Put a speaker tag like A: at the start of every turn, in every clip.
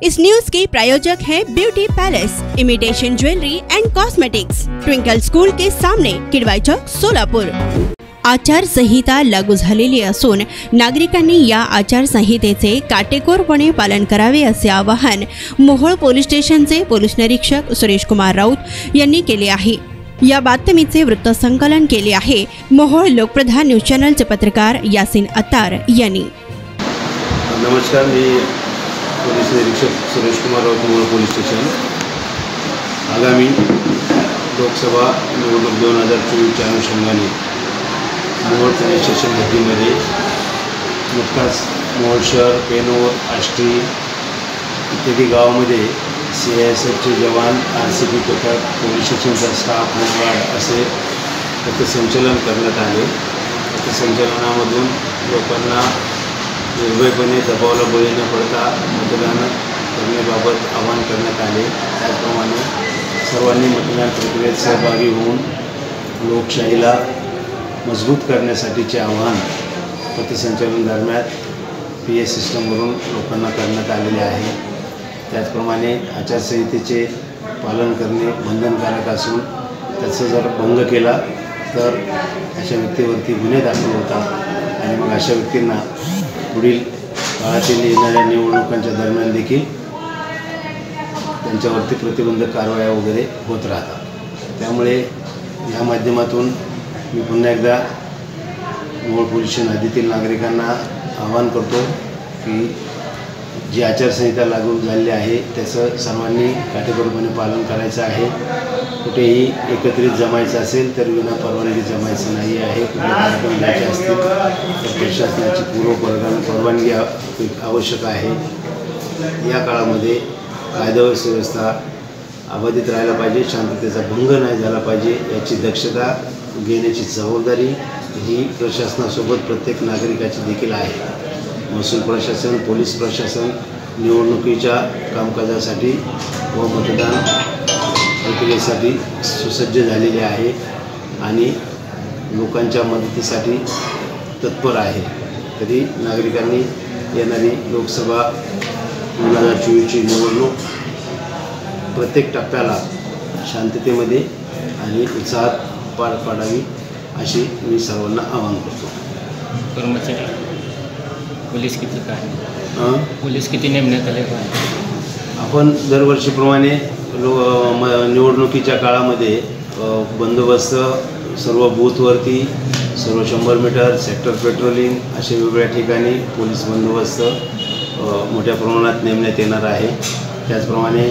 A: इस news के प्रायोजक हैं beauty palace, imitation jewellery and cosmetics, twinkle school के सामने, किडवाई चौक, सोलापूर। आचारसंहिता लागू झालेली असून नागरिकांनी या आचारसंहितेचे काटेकोरपणे पालन करावे असे आवाहन मोहोळ पोलीस स्टेशनचे पोलीस निरीक्षक सुरेश कुमार राऊत यांनी केले आहे। या बातमीचे वृत्तसंकलन केले आहे मोहोळ लोकप्रधान न्यूज चॅनलचे पत्रकार यासीन अत्तार यांनी।
B: नमस्कार, मी पोलीस निरीक्षक सुरेश कुमार राऊत, मोहोळ पोलीस स्टेशन। आगामी लोकसभा निवडणूक 2024च्या अनुषंगाने मोहोळ पोलीस स्टेशन हद्दीमध्ये नुकताच मोहोळ शहर, पेनोर, आष्टी इत्यादी गावामध्ये CISFचे जवान, RCP पथक, पोलीस स्टेशनचा स्टाफ, होमगार्ड असे पथसंचलन करण्यात आले। पथसंचलनामधून लोकांना निर्भयपणे दबावाला बळी न पडता मतदान करण्याबाबत आवाहन करण्यात आले। त्याचप्रमाणे सर्वांनी मतदान प्रक्रियेत सहभागी होऊन लोकशाहीला मजबूत करण्यासाठीचे आवाहन पथसंचलन दरम्यान PS सिस्टमवरून लोकांना करण्यात आलेले आहे। त्याचप्रमाणे आचारसंहितेचे पालन करणे बंधनकारक असून त्याचा जर भंग केला तर अशा व्यक्तीवरती गुन्हे दाखल होतात आणि मग अशा व्यक्तींना पुढील काळातील येणाऱ्या निवडणुकांच्या दरम्यान देखील त्यांच्यावरती प्रतिबंधक कारवाया वगैरे होत राहतात। त्यामुळे या माध्यमातून मी पुन्हा एकदा मोहोळ पोलीस स्टेशन हद्दीतील नागरिकांना आवाहन करतो की जी आचारसंहिता लागू झालेली आहे त्याचं सर्वांनी काटेकोरपणे पालन करायचं आहे। कुठेही एकत्रित जमायचं असेल तर विना परवानगी जमायचं नाही आहे। कुठले कार्यक्रम घ्यायचे असतील तर प्रशासनाची परवानगी आवश्यक आहे। या काळामध्ये कायदा व सुव्यवस्था अबाधित राहायला पाहिजे, शांततेचा भंग नाही झाला पाहिजे याची दक्षता घेण्याची जबाबदारी ही प्रशासनासोबत प्रत्येक नागरिकाची देखील आहे। महसूल प्रशासन, पोलीस प्रशासन निवडणुकीच्या कामकाजासाठी व मतदान प्रक्रियेसाठी सुसज्ज झालेले आहे आणि लोकांच्या मदतीसाठी तत्पर आहे। तरी नागरिकांनी येणारी लोकसभा 2024ची निवडणूक प्रत्येक टप्प्याला शांततेमध्ये आणि उत्साहात पार पाडावी अशी मी सर्वांना आवाहन करतो।
C: कर्मचारी पोलीस किती काय पोलीस किती नेमण्यात आले?
B: आपण दरवर्षीप्रमाणे निवडणुकीच्या काळामध्ये बंदोबस्त सर्व बूथवरती, सर्व 100 मीटर सेक्टर पेट्रोलिंग असे वेगवेगळ्या ठिकाणी पोलीस बंदोबस्त मोठ्या प्रमाणात नेमण्यात येणार आहे। त्याचप्रमाणे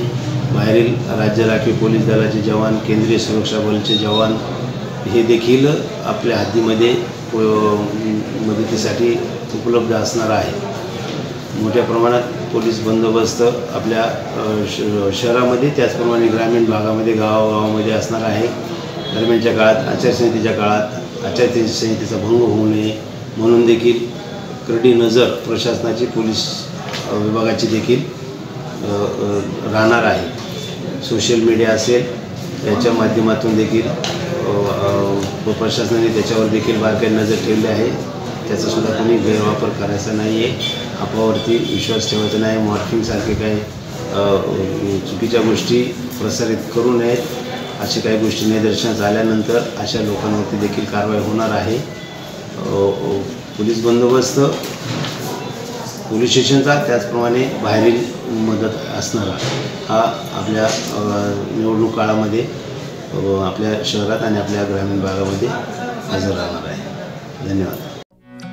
B: बाहेरील राज्य राखीव पोलीस दलाचे जवान, केंद्रीय सुरक्षा बलाचे जवान हे देखील आपल्या हद्दीमध्ये मदतीसाठी उपलब्ध असणार आहे। मोठ्या प्रमाणात पोलीस बंदोबस्त आपल्या शहरामध्ये त्याचप्रमाणे ग्रामीण भागामध्ये, गावागावामध्ये असणार आहे। दरम्यानच्या काळात आचारसंहितेच्या काळात आचारसंहितेचा भंग होऊ नये म्हणून देखील करडी नजर प्रशासनाची पोलीस विभागाची देखील राहणार आहे। सोशल मीडिया असेल याच्या माध्यमातून देखील प्रशासनाने त्याच्यावर देखील बारकाईने नजर ठेवली आहे। त्याचासुद्धा कोणी गैरवापर करायचा नाही आहे, अफवावरती विश्वास ठेवायचा नाही, मॉर्फिंगसारखे काही चुकीच्या गोष्टी प्रसारित करू नयेत। अशा काही गोष्टी निदर्शनास आल्यानंतर अशा लोकांवरती देखील कारवाई होणार आहे। पोलीस बंदोबस्त पोलीस स्टेशनचा त्याचप्रमाणे बाहेरील मदत असणारा हा आपल्या निवडणूक काळामध्ये आपल्या शहरात आणि आपल्या ग्रामीण भागामध्ये हजर राहणार आहे। धन्यवाद।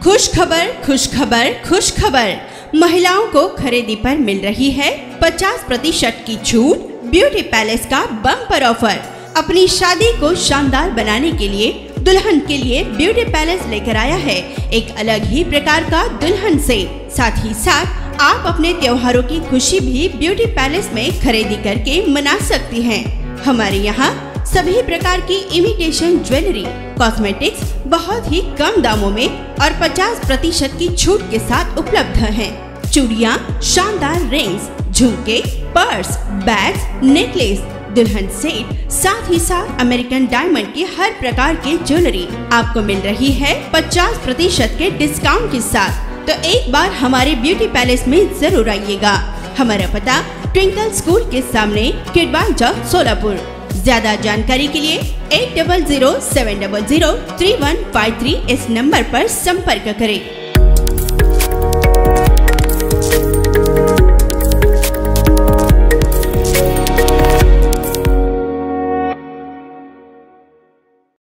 A: खुश खबर, खुश खबर, खुश खबर। महिलाओं को खरीदी पर मिल रही है 50% की छूट। ब्यूटी पैलेस का बम्पर ऑफर। अपनी शादी को शानदार बनाने के लिए दुल्हन के लिए ब्यूटी पैलेस लेकर आया है एक अलग ही प्रकार का दुल्हन सेट। साथ ही साथ आप अपने त्योहारों की खुशी भी ब्यूटी पैलेस में खरीदी करके मना सकती हैं। हमारे यहाँ सभी प्रकार की इमिटेशन ज्वेलरी, कॉस्मेटिक्स बहुत ही कम दामों में और 50% की छूट के साथ उपलब्ध हैं। चूड़ियाँ, शानदार रिंग्स, झुमके, पर्स, बैग्स, नेकलेस, दुल्हन सेट, साथ ही साथ अमेरिकन डायमंड की हर प्रकार की ज्वेलरी आपको मिल रही है 50% के डिस्काउंट के साथ। तो एक बार हमारे ब्यूटी पैलेस में जरूर आइएगा। हमारा पता ट्विंकल स्कूल के सामने किडवाई चौक सोलापुर। ज्यादा जानकारी के लिए 8007003153 इस नंबर पर संपर्क करें।